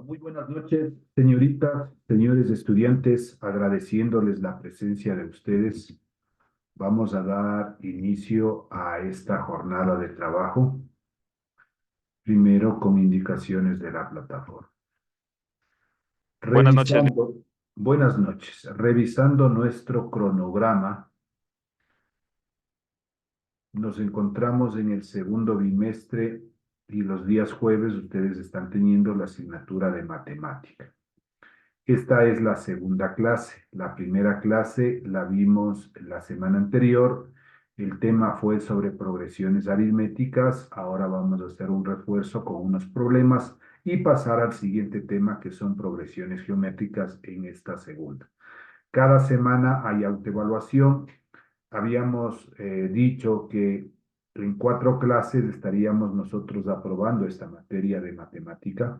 Muy buenas noches, señoritas, señores estudiantes, agradeciéndoles la presencia de ustedes. Vamos a dar inicio a esta jornada de trabajo, primero con indicaciones de la plataforma. Buenas noches. Buenas noches, revisando nuestro cronograma, nos encontramos en el segundo bimestre y los días jueves ustedes están teniendo la asignatura de matemática. Esta es la segunda clase. La primera clase la vimos la semana anterior. El tema fue sobre progresiones aritméticas. Ahora vamos a hacer un refuerzo con unos problemas y pasar al siguiente tema que son progresiones geométricas en esta segunda. Cada semana hay autoevaluación. Habíamos dicho que en 4 clases estaríamos nosotros aprobando esta materia de matemática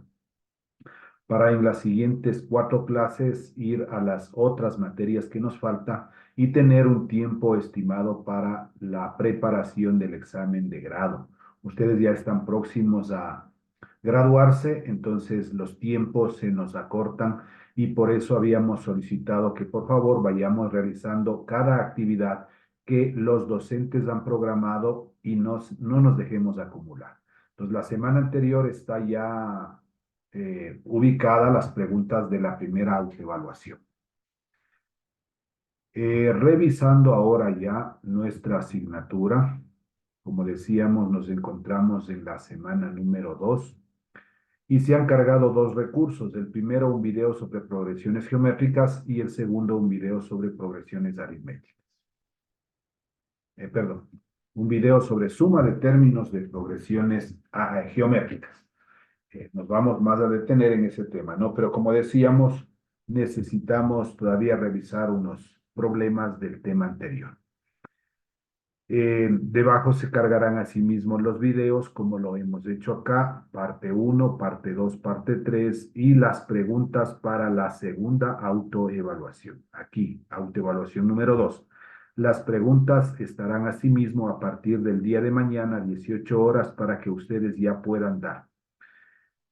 para en las siguientes 4 clases ir a las otras materias que nos falta y tener un tiempo estimado para la preparación del examen de grado. Ustedes ya están próximos a graduarse, entonces los tiempos se nos acortan y por eso habíamos solicitado que por favor vayamos realizando cada actividad que los docentes han programado y no nos dejemos acumular. Entonces, la semana anterior está ya ubicadas las preguntas de la primera autoevaluación. Revisando ahora ya nuestra asignatura, como decíamos, nos encontramos en la semana número 2 y se han cargado 2 recursos. El primero, un video sobre progresiones geométricas y el segundo, un video sobre progresiones aritméticas. Perdón, un video sobre suma de términos de progresiones geométricas. Nos vamos más a detener en ese tema, ¿no? Pero como decíamos, necesitamos todavía revisar unos problemas del tema anterior. Debajo se cargarán asimismo los videos, como lo hemos hecho acá, parte 1, parte 2, parte 3, y las preguntas para la segunda autoevaluación. Aquí, autoevaluación número 2. Las preguntas estarán asimismo a partir del día de mañana, 18 horas, para que ustedes ya puedan dar.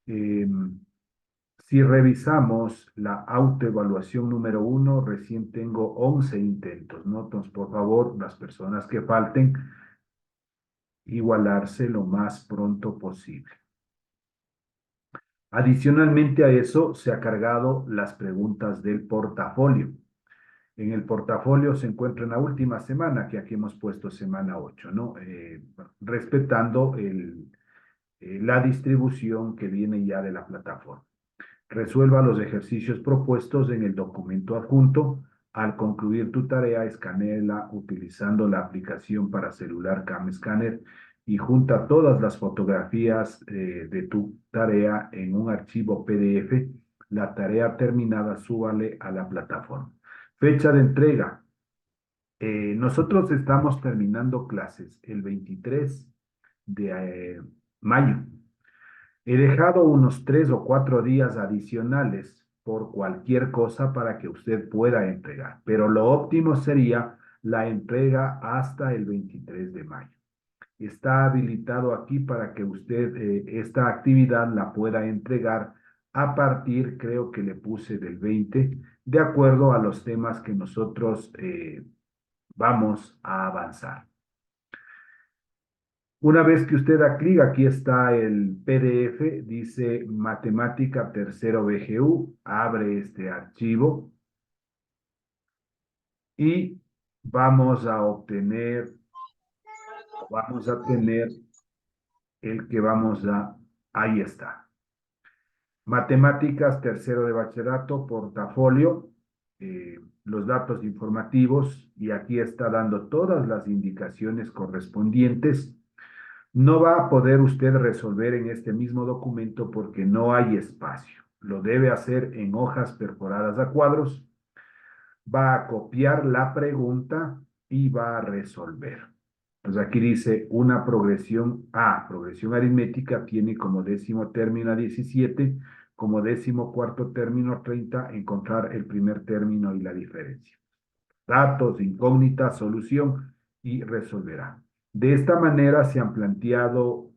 Si revisamos la autoevaluación número 1, recién tengo 11 intentos, ¿no? Entonces, por favor, las personas que falten, igualarse lo más pronto posible. Adicionalmente a eso, se ha cargado las preguntas del portafolio. En el portafolio se encuentra en la última semana, que aquí hemos puesto semana 8, ¿no? Respetando la distribución que viene ya de la plataforma. Resuelva los ejercicios propuestos en el documento adjunto. Al concluir tu tarea, escanéela utilizando la aplicación para celular CamScanner y junta todas las fotografías de tu tarea en un archivo PDF. La tarea terminada, súbale a la plataforma. Fecha de entrega. Nosotros estamos terminando clases el 23 de mayo. He dejado unos 3 o 4 días adicionales por cualquier cosa para que usted pueda entregar, pero lo óptimo sería la entrega hasta el 23 de mayo. Está habilitado aquí para que usted esta actividad la pueda entregar a partir, creo que le puse del 20, de acuerdo a los temas que nosotros vamos a avanzar. Una vez que usted da clic, aquí está el PDF, dice Matemática Tercero BGU, abre este archivo y vamos a tener el que ahí está. Matemáticas Tercero de Bachillerato, portafolio, los datos informativos y aquí está dando todas las indicaciones correspondientes. No va a poder usted resolver en este mismo documento porque no hay espacio. Lo debe hacer en hojas perforadas a cuadros. Va a copiar la pregunta y va a resolver. Entonces aquí dice una progresión progresión aritmética tiene como décimo término a 17, como décimo cuarto término 30, encontrar el primer término y la diferencia. Datos, incógnita, solución y resolverá. De esta manera se han planteado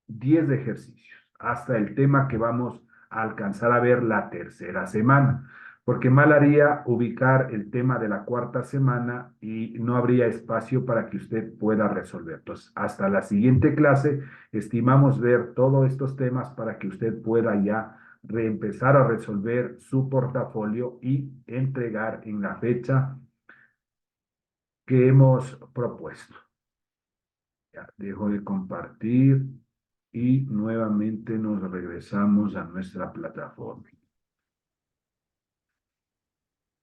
10 ejercicios, hasta el tema que vamos alcanzar a ver la tercera semana, porque mal haría ubicar el tema de la cuarta semana y no habría espacio para que usted pueda resolver. Entonces, hasta la siguiente clase, estimamos ver todos estos temas para que usted pueda ya reempezar a resolver su portafolio y entregar en la fecha que hemos propuesto. Ya, dejo de compartir y nuevamente nos regresamos a nuestra plataforma.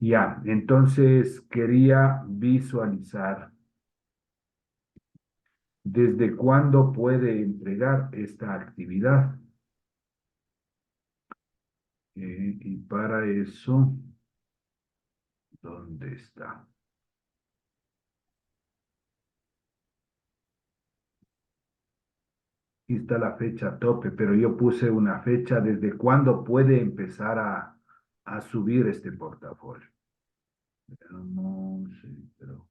Ya, entonces quería visualizar desde cuándo puede entregar esta actividad. Y para eso, ¿dónde está? Aquí está la fecha tope, pero yo puse una fecha desde cuándo puede empezar a subir este portafolio. Pero no sé, pero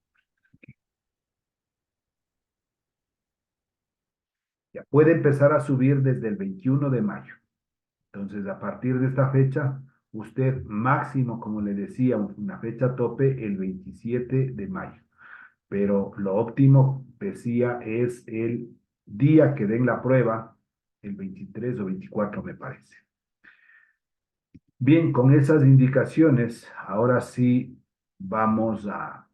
ya puede empezar a subir desde el 21 de mayo. Entonces, a partir de esta fecha, usted máximo, como le decía, una fecha tope el 27 de mayo. Pero lo óptimo, decía, es el día que den la prueba, el 23 o 24 me parece. Bien, con esas indicaciones, ahora sí vamos a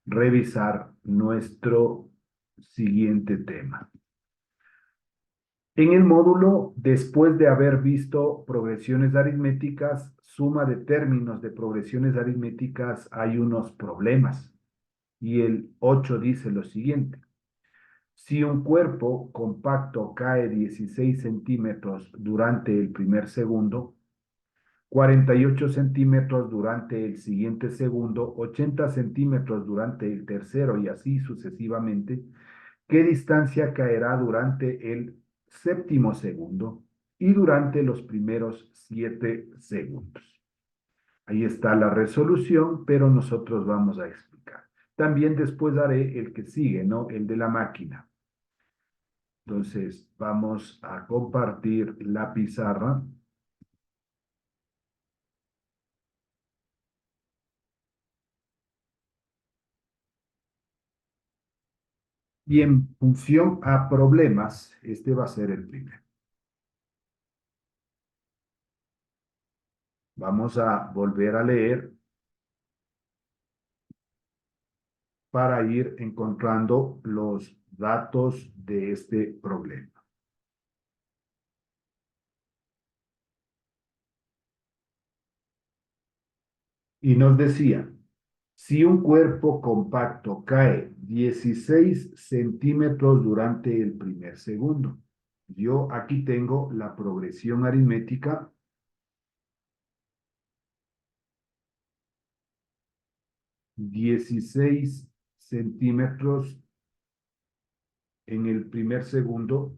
revisar nuestro siguiente tema. En el módulo, después de haber visto progresiones aritméticas, suma de términos de progresiones aritméticas, hay unos problemas. Y el 8 dice lo siguiente. Si un cuerpo compacto cae 16 centímetros durante el primer segundo, 48 centímetros durante el siguiente segundo, 80 centímetros durante el tercero y así sucesivamente, ¿qué distancia caerá durante el séptimo segundo y durante los primeros 7 segundos? Ahí está la resolución, pero nosotros vamos a explicar. También después haré el que sigue, ¿no? El de la máquina. Entonces, vamos a compartir la pizarra. Y en función a problemas, este va a ser el primero. Vamos a volver a leer para ir encontrando los datos de este problema. Y nos decía, si un cuerpo compacto cae 16 centímetros durante el primer segundo, yo aquí tengo la progresión aritmética 16 centímetros en el primer segundo,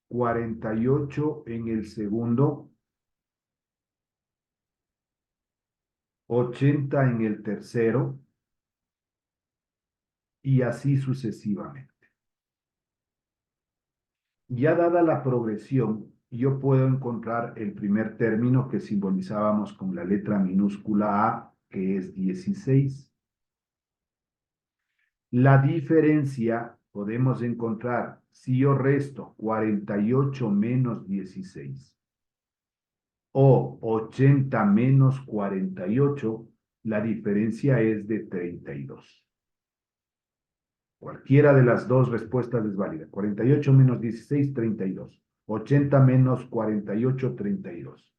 48 en el segundo, 80 en el tercero y así sucesivamente. Ya dada la progresión, yo puedo encontrar el primer término que simbolizábamos con la letra minúscula A, que es 16. La diferencia podemos encontrar si yo resto 48 menos 16 o 80 menos 48, la diferencia es de 32. Cualquiera de las dos respuestas es válida. 48 menos 16, 32. 80 menos 48, 32.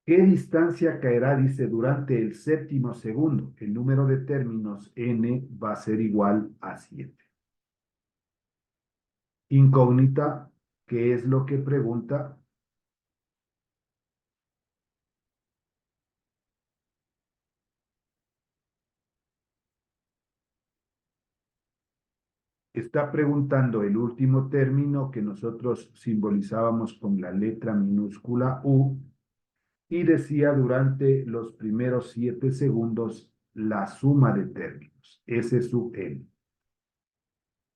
¿Qué distancia caerá? Dice, durante el séptimo segundo. El número de términos n va a ser igual a 7. Incógnita, ¿qué es lo que pregunta? Está preguntando el último término que nosotros simbolizábamos con la letra minúscula U y decía durante los primeros 7 segundos la suma de términos. Ese es su N.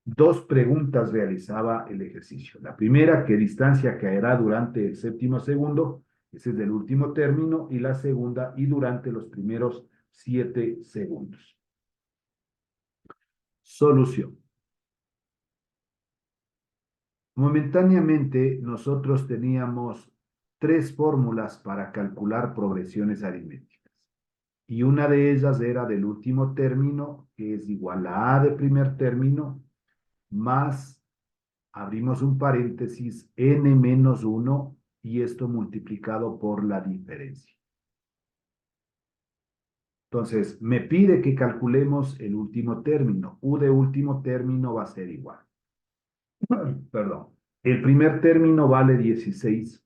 Dos preguntas realizaba el ejercicio. La primera, ¿qué distancia caerá durante el séptimo segundo? Ese es del último término. Y la segunda, y durante los primeros 7 segundos. Solución. Momentáneamente, nosotros teníamos tres fórmulas para calcular progresiones aritméticas. Y una de ellas era del último término, que es igual a A de primer término, más, abrimos un paréntesis, n menos 1, y esto multiplicado por la diferencia. Entonces, me pide que calculemos el último término. U de último término va a ser igual. Perdón. El primer término vale 16,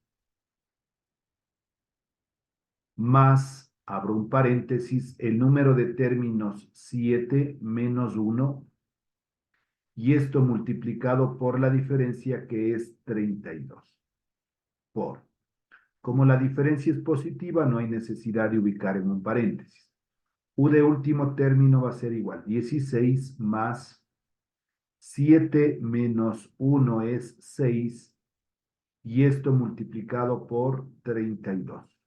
más, abro un paréntesis, el número de términos 7 menos 1, y esto multiplicado por la diferencia que es 32. Por. Como la diferencia es positiva, no hay necesidad de ubicar en un paréntesis. U de último término va a ser igual 16 más 7 menos 1 es 6, y esto multiplicado por 32.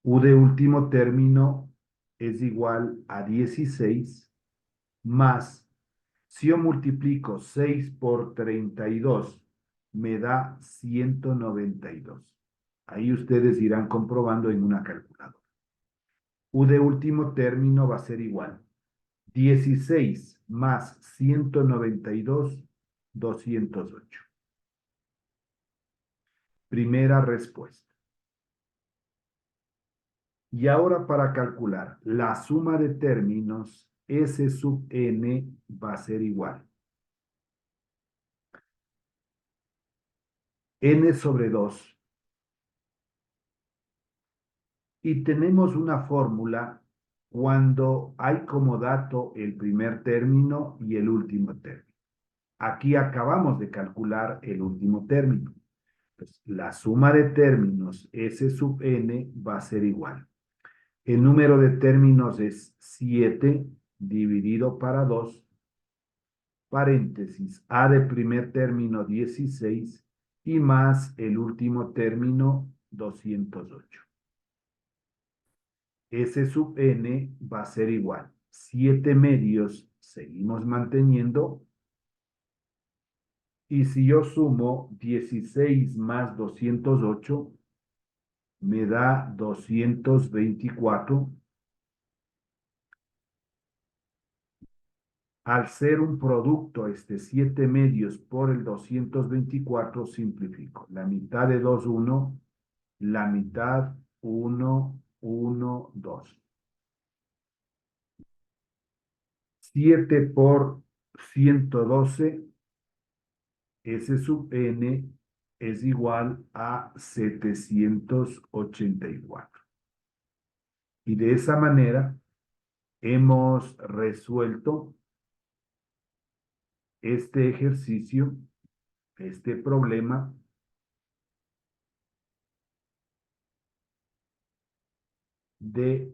U de último término es igual a 16 más, si yo multiplico 6 por 32, me da 192. Ahí ustedes irán comprobando en una calculadora. U de último término va a ser igual 16 más 192, 208. Primera respuesta. Y ahora para calcular la suma de términos, S sub n va a ser igual n sobre 2. Y tenemos una fórmula cuando hay como dato el primer término y el último término. Aquí acabamos de calcular el último término. Pues, la suma de términos S sub n va a ser igual. El número de términos es 7 dividido para 2, paréntesis, A de primer término 16 y más el último término 208. S sub n va a ser igual. 7 medios seguimos manteniendo. Y si yo sumo 16 más 208, me da 224. Al ser un producto, 7 medios por el 224, simplifico. La mitad de 2, 1. La mitad, 1, 1, 2. 7 por 112, S sub n es igual a 784. Y de esa manera hemos resuelto este ejercicio, este problema de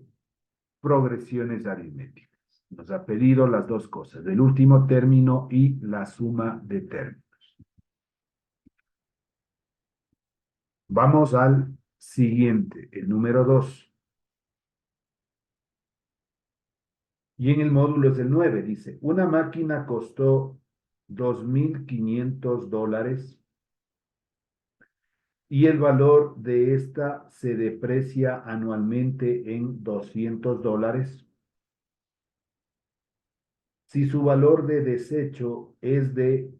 progresiones aritméticas. Nos ha pedido las dos cosas, del último término y la suma de términos. Vamos al siguiente, el número 2. Y en el módulo es el 9, dice, una máquina costó $2,500 y el valor de esta se deprecia anualmente en $200. Si su valor de desecho es de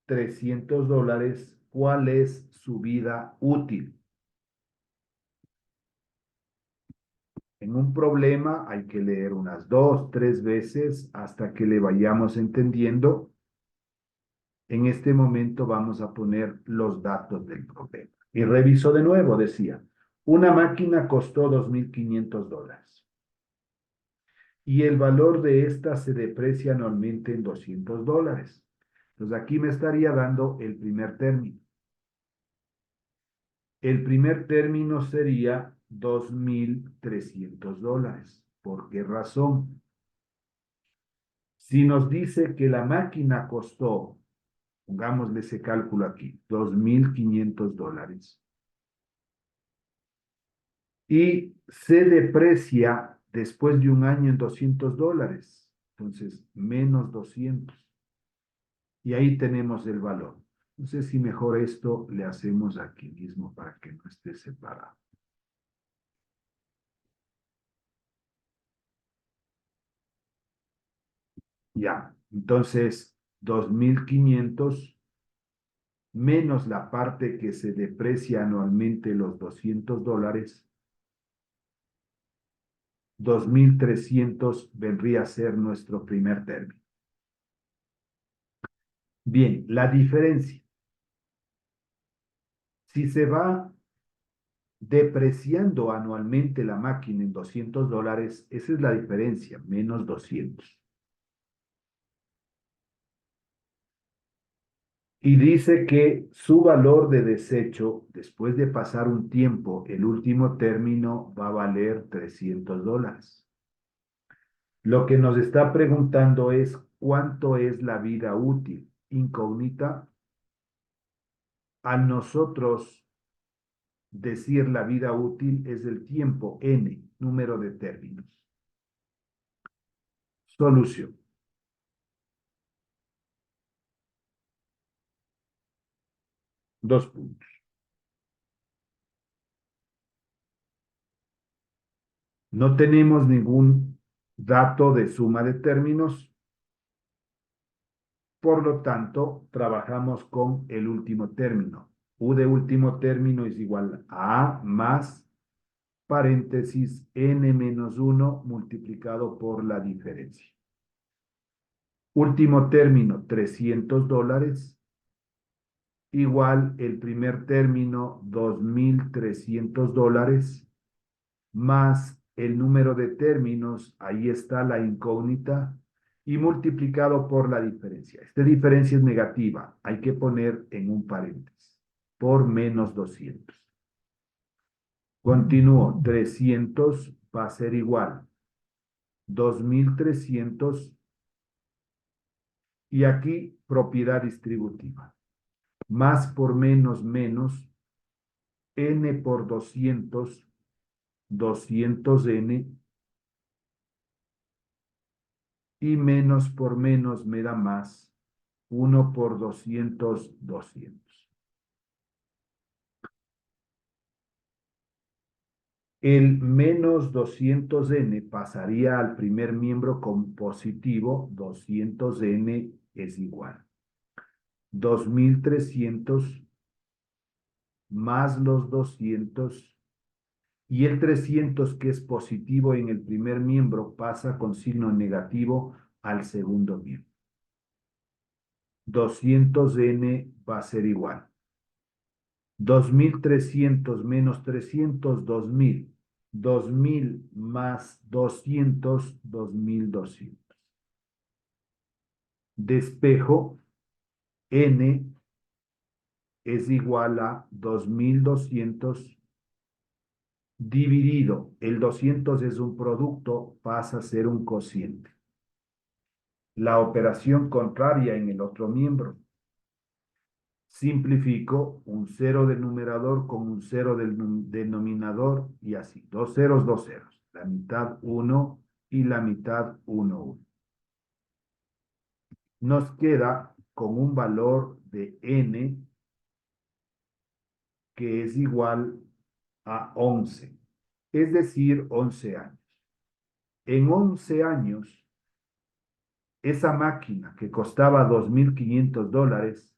$300, ¿cuál es su vida útil? En un problema hay que leer unas 2, 3 veces hasta que le vayamos entendiendo. En este momento vamos a poner los datos del problema. Y reviso de nuevo, decía, una máquina costó $2,500 y el valor de esta se deprecia anualmente en $200. Entonces aquí me estaría dando el primer término. El primer término sería $2,300. ¿Por qué razón? Si nos dice que la máquina costó, pongámosle ese cálculo aquí, $2,500 y se deprecia después de un año en $200, entonces menos 200. Y ahí tenemos el valor. No sé si mejor esto le hacemos aquí mismo para que no esté separado. Ya, entonces 2,500 menos la parte que se deprecia anualmente los $200, 2,300 vendría a ser nuestro primer término. Bien, la diferencia. Si se va depreciando anualmente la máquina en $200, esa es la diferencia, menos 200. Y dice que su valor de desecho, después de pasar un tiempo, el último término va a valer $300. Lo que nos está preguntando es cuánto es la vida útil, incógnita. Al nosotros decir la vida útil es el tiempo n, número de términos. Solución. Dos puntos. No tenemos ningún dato de suma de términos, por lo tanto, trabajamos con el último término. U de último término es igual a A más paréntesis n menos 1 multiplicado por la diferencia. Último término, $300, igual el primer término, $2,300, más el número de términos, ahí está la incógnita, y multiplicado por la diferencia. Esta diferencia es negativa, hay que poner en un paréntesis, por menos 200. Continúo, 300 va a ser igual, 2,300, y aquí propiedad distributiva. Más por menos menos, n por 200, 200n, y menos por menos me da más, 1 por 200, 200. El menos 200n pasaría al primer miembro con positivo, 200n es igual. 2,300 más los 200 y el 300 que es positivo en el primer miembro pasa con signo negativo al segundo miembro. 200n va a ser igual. 2,300 menos 300, 2,000. 2,000 más 200, 2,200. Despejo, n es igual a 2,200 dividido. El 200 es un producto, pasa a ser un cociente. La operación contraria en el otro miembro. Simplifico un 0 del numerador con un 0 del denominador y así. Dos ceros, dos ceros. La mitad 1 y la mitad 1, 1. Nos queda con un valor de n que es igual a 11, es decir, 11 años. En 11 años, esa máquina que costaba $2,500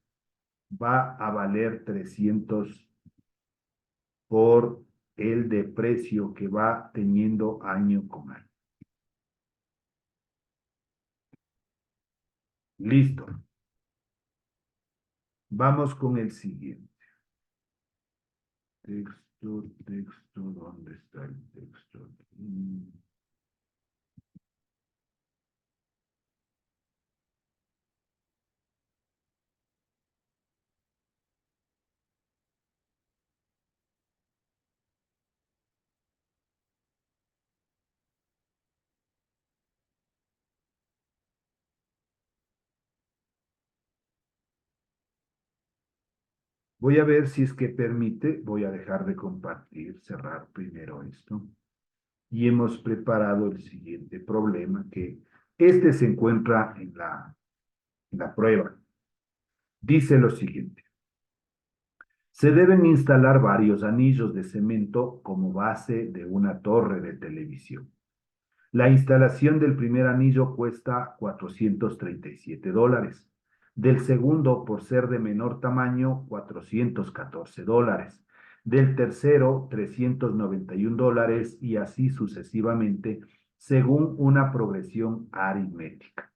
va a valer 300 por el deprecio que va teniendo año con año. Listo. Vamos con el siguiente. Texto, ¿dónde está el texto? Voy a ver si es que permite, voy a dejar de compartir, cerrar primero esto. Y hemos preparado el siguiente problema, que este se encuentra en la prueba. Dice lo siguiente. Se deben instalar varios anillos de cemento como base de una torre de televisión. La instalación del primer anillo cuesta $437. Del segundo, por ser de menor tamaño, $414. Del tercero, $391 y así sucesivamente, según una progresión aritmética.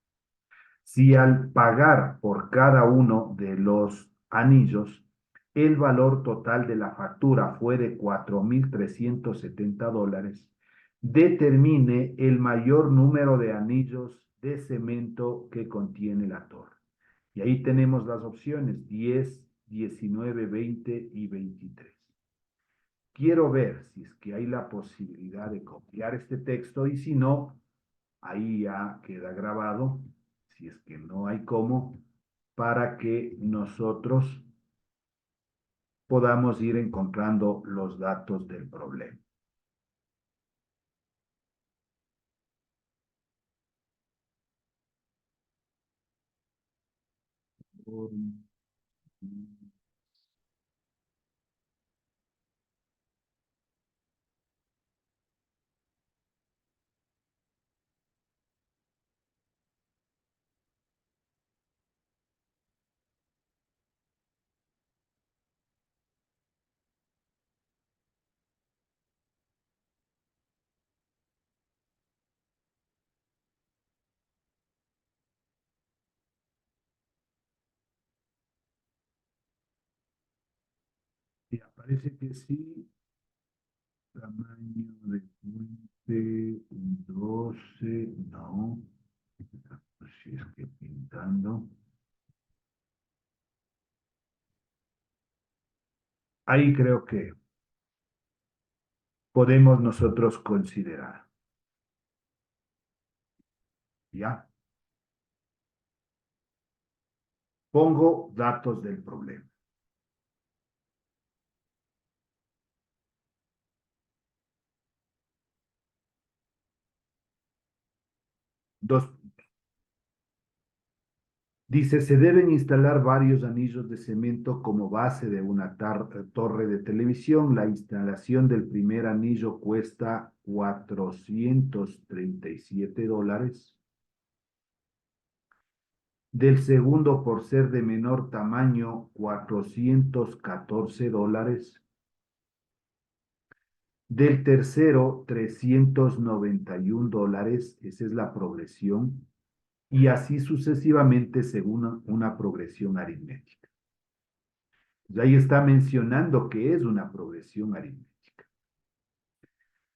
Si al pagar por cada uno de los anillos, el valor total de la factura fue de $4,370, determine el mayor número de anillos de cemento que contiene la torre. Y ahí tenemos las opciones 10, 19, 20 y 23. Quiero ver si es que hay la posibilidad de copiar este texto y si no, ahí ya queda grabado, si es que no hay cómo, para que nosotros podamos ir encontrando los datos del problema. Y parece que sí, tamaño de puente 12, no, pues si es que pintando. Ahí creo que podemos nosotros considerar, ¿ya? Pongo datos del problema. Dos, dice, se deben instalar varios anillos de cemento como base de una torre de televisión. La instalación del primer anillo cuesta $437. Del segundo, por ser de menor tamaño, $414. Del tercero, $391. Esa es la progresión. Y así sucesivamente según una progresión aritmética. Ya ahí está mencionando que es una progresión aritmética.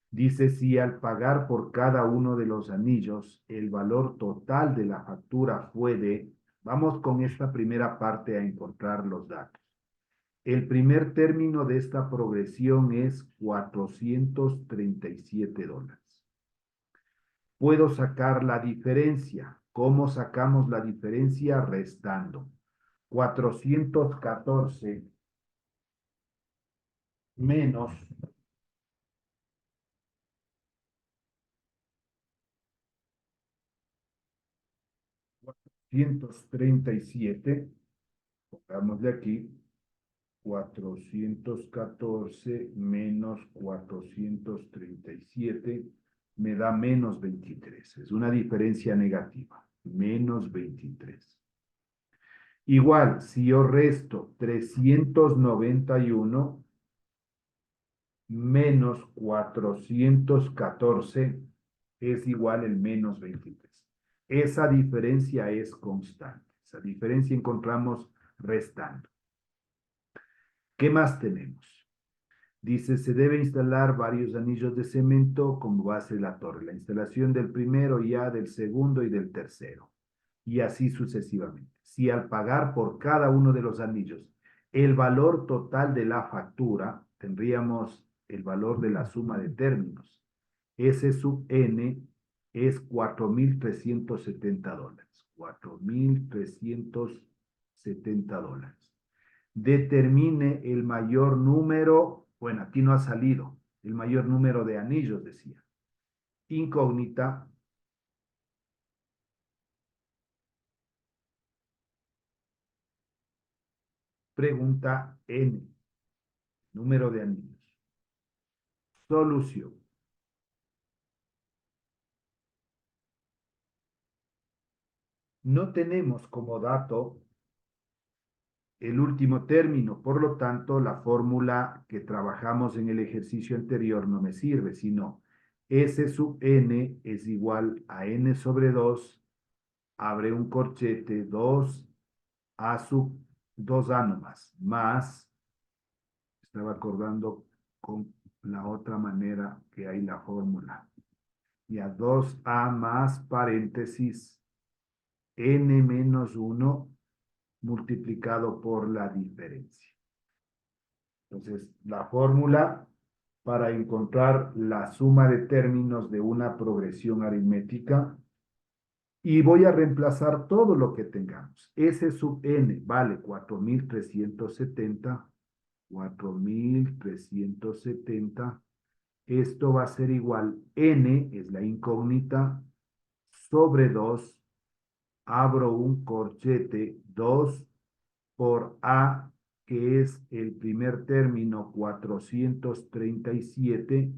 Dice, si al pagar por cada uno de los anillos, el valor total de la factura fue de, vamos con esta primera parte a encontrar los datos. El primer término de esta progresión es $437. Puedo sacar la diferencia. ¿Cómo sacamos la diferencia? Restando. 414 menos 437, pongámosle aquí, 414 menos 437 me da menos 23. Es una diferencia negativa, menos 23. Igual, si yo resto 391 menos 414 es igual al menos 23. Esa diferencia es constante. Esa diferencia encontramos restando. ¿Qué más tenemos? Dice, se debe instalar varios anillos de cemento como base de la torre. La instalación del primero ya, del segundo y del tercero. Y así sucesivamente. Si al pagar por cada uno de los anillos el valor total de la factura, tendríamos el valor de la suma de términos. S sub n es $4,370. $4,370. Determine el mayor número, bueno, aquí no ha salido, el mayor número de anillos, decía. Incógnita, pregunta N, número de anillos. Solución. No tenemos como dato el último término, por lo tanto, la fórmula que trabajamos en el ejercicio anterior no me sirve, sino S sub n es igual a n sobre 2, abre un corchete, 2a sub 2a nomás, más, estaba acordando con la otra manera que hay la fórmula, y a 2a más paréntesis n menos 1 multiplicado por la diferencia. Entonces, la fórmula para encontrar la suma de términos de una progresión aritmética, y voy a reemplazar todo lo que tengamos. S sub n vale 4.370, 4.370. Esto va a ser igual, n es la incógnita, sobre 2, abro un corchete, 2 por A, que es el primer término 437,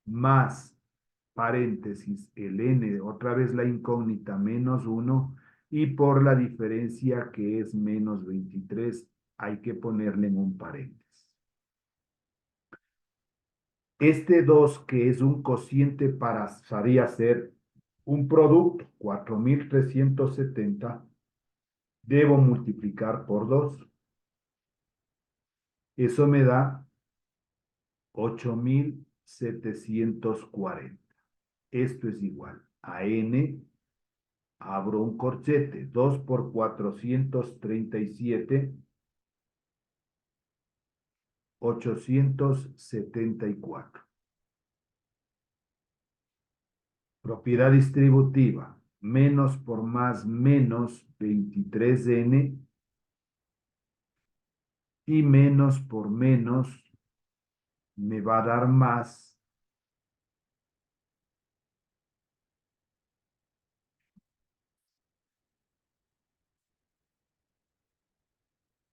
más paréntesis el n, otra vez la incógnita, menos 1, y por la diferencia que es menos 23, hay que ponerle en un paréntesis. Este 2, que es un cociente, pasaría a ser un producto, 4.370, debo multiplicar por 2. Eso me da 8.740. Esto es igual a n, abro un corchete, 2 por 437, 874. Propiedad distributiva, menos por más menos 23n, y menos por menos me va a dar más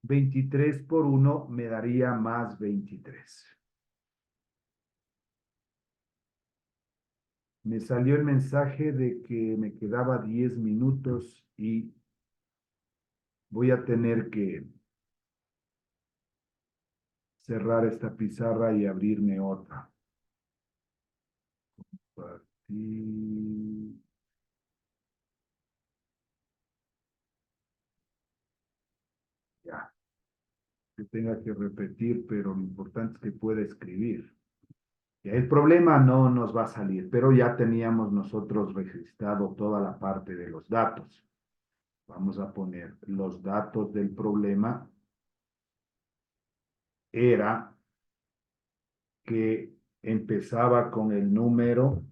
23 por 1 me daría más 23. Me salió el mensaje de que me quedaba 10 minutos y voy a tener que cerrar esta pizarra y abrirme otra. Compartir. Ya, que tenga que repetir, pero lo importante es que pueda escribir. Ya, el problema no nos va a salir, pero ya teníamos nosotros registrado toda la parte de los datos. Vamos a poner los datos del problema. Era que empezaba con el número,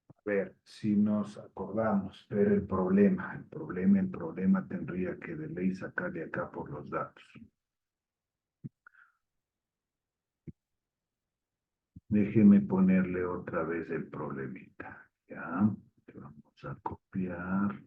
a ver si nos acordamos, pero el problema tendría que de ley sacar de acá por los datos. Déjeme ponerle otra vez el problemita. Ya, vamos a copiar.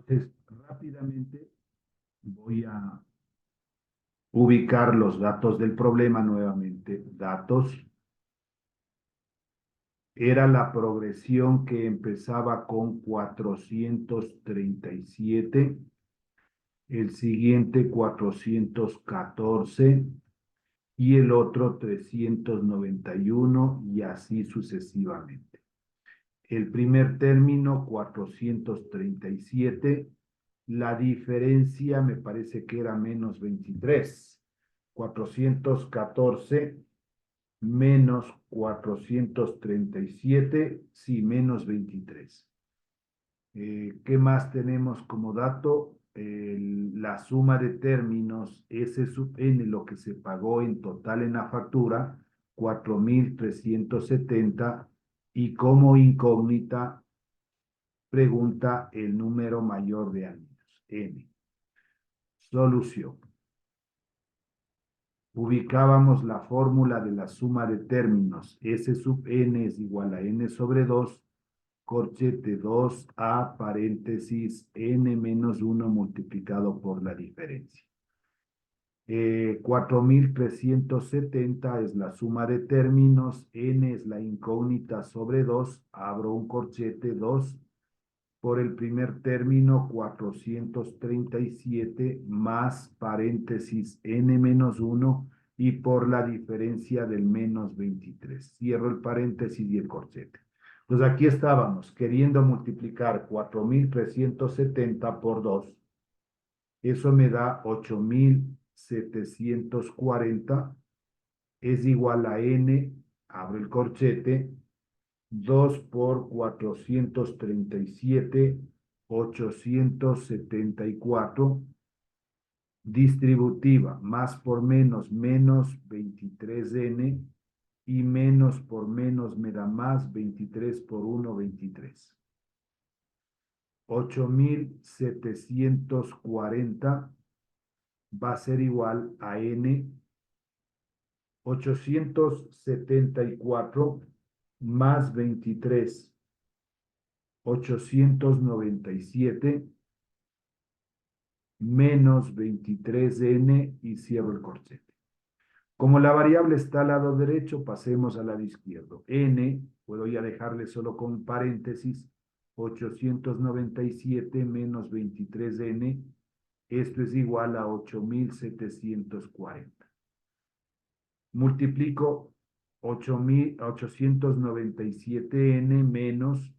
Entonces, rápidamente voy a ubicar los datos del problema nuevamente. Datos. Era la progresión que empezaba con 437. el siguiente 414 y el otro 391 y así sucesivamente. El primer término 437, la diferencia me parece que era menos 23. 414 menos 437, sí, menos 23. ¿Qué más tenemos como dato? La suma de términos S sub n, lo que se pagó en total en la factura, 4.370, y como incógnita pregunta el número mayor de años, n. Solución. Ubicábamos la fórmula de la suma de términos. S sub n es igual a n sobre 2, corchete 2a paréntesis n menos 1 multiplicado por la diferencia. 4.370 es la suma de términos, n es la incógnita sobre 2, abro un corchete 2 por el primer término 437 más paréntesis n menos 1 y por la diferencia del menos 23. Cierro el paréntesis y el corchete. Pues aquí estábamos queriendo multiplicar 4.370 por 2. Eso me da 8.740. Es igual a n, abro el corchete, 2 por 437, 874, distributiva, más por menos 23n, y menos por menos me da más, 23 por 1, 23. 8.740 va a ser igual a n, 874 más 23, 897, menos 23n y cierro el corchete. Como la variable está al lado derecho, pasemos al lado izquierdo. N, puedo ya dejarle solo con paréntesis, 897 menos 23n, esto es igual a 8.740. Multiplico 897n menos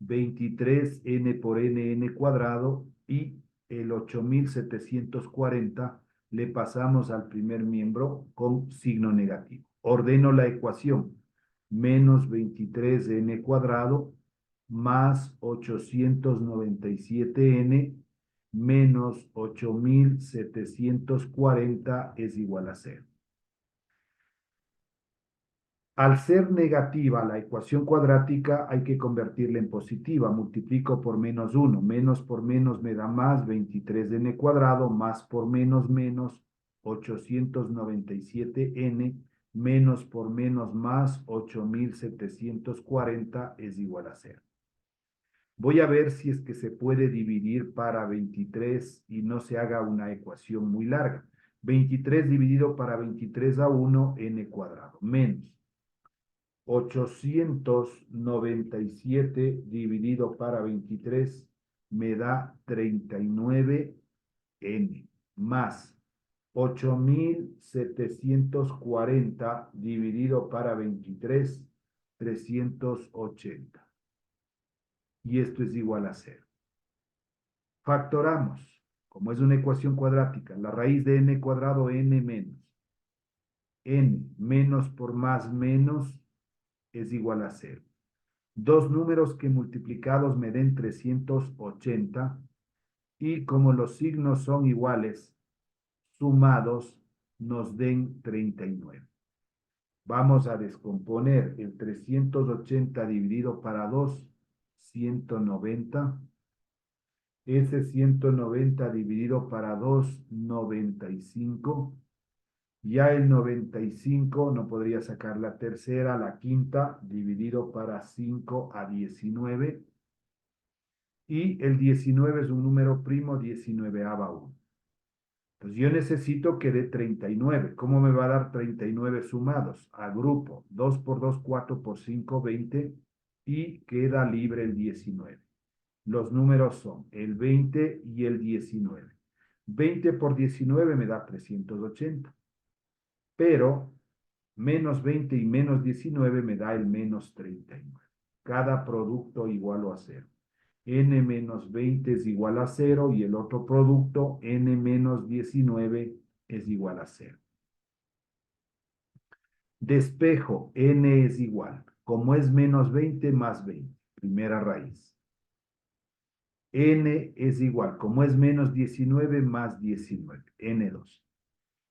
23n por n cuadrado y el 8.740 le pasamos al primer miembro con signo negativo. Ordeno la ecuación. Menos 23n cuadrado más 897n menos 8.740 es igual a 0. Al ser negativa la ecuación cuadrática, hay que convertirla en positiva. Multiplico por menos 1. Menos por menos me da más 23n cuadrado, más por menos 897n, menos por menos más 8.740 es igual a 0. Voy a ver si es que se puede dividir para 23 y no se haga una ecuación muy larga. 23 dividido para 23 a 1, n cuadrado, menos 897 dividido para 23 me da 39n, más 8.740 dividido para 23, 380. Y esto es igual a 0. Factoramos. Como es una ecuación cuadrática, la raíz de n cuadrado, n menos. N menos por más menos es igual a 0. Dos números que multiplicados me den 380 y como los signos son iguales, sumados nos den 39. Vamos a descomponer el 380 dividido para 2, 190. Ese 190 dividido para 2, 95. Ya el 95 no podría sacar la tercera, la quinta, dividido para 5 a 19. Y el 19 es un número primo, 19avo. Entonces yo necesito que dé 39. ¿Cómo me va a dar 39 sumados? Agrupo 2 por 2, 4 por 5, 20 y queda libre el 19. Los números son el 20 y el 19. 20 por 19 me da 380, pero menos 20 y menos 19 me da el menos 39. Cada producto igual a cero. N menos 20 es igual a cero y el otro producto, N menos 19, es igual a cero. Despejo, N es igual. Como es menos 20 más 20, primera raíz. N es igual. Como es menos 19 más 19, N2.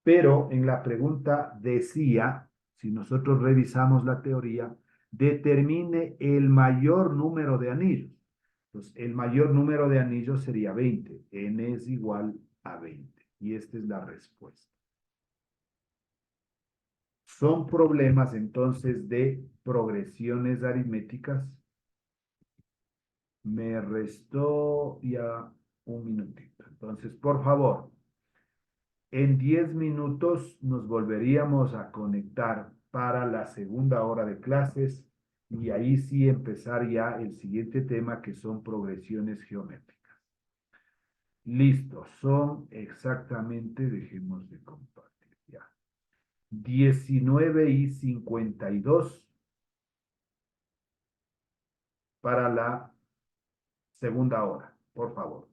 Pero en la pregunta decía, si nosotros revisamos la teoría, determine el mayor número de anillos. Entonces, el mayor número de anillos sería 20. N es igual a 20. Y esta es la respuesta. Son problemas entonces de progresiones aritméticas. Me restó ya un minutito. Entonces, por favor, en 10 minutos nos volveríamos a conectar para la segunda hora de clases y ahí sí empezar ya el siguiente tema que son progresiones geométricas. Listo, son exactamente, dejemos de compartir ya, 19:52 para la segunda hora, por favor.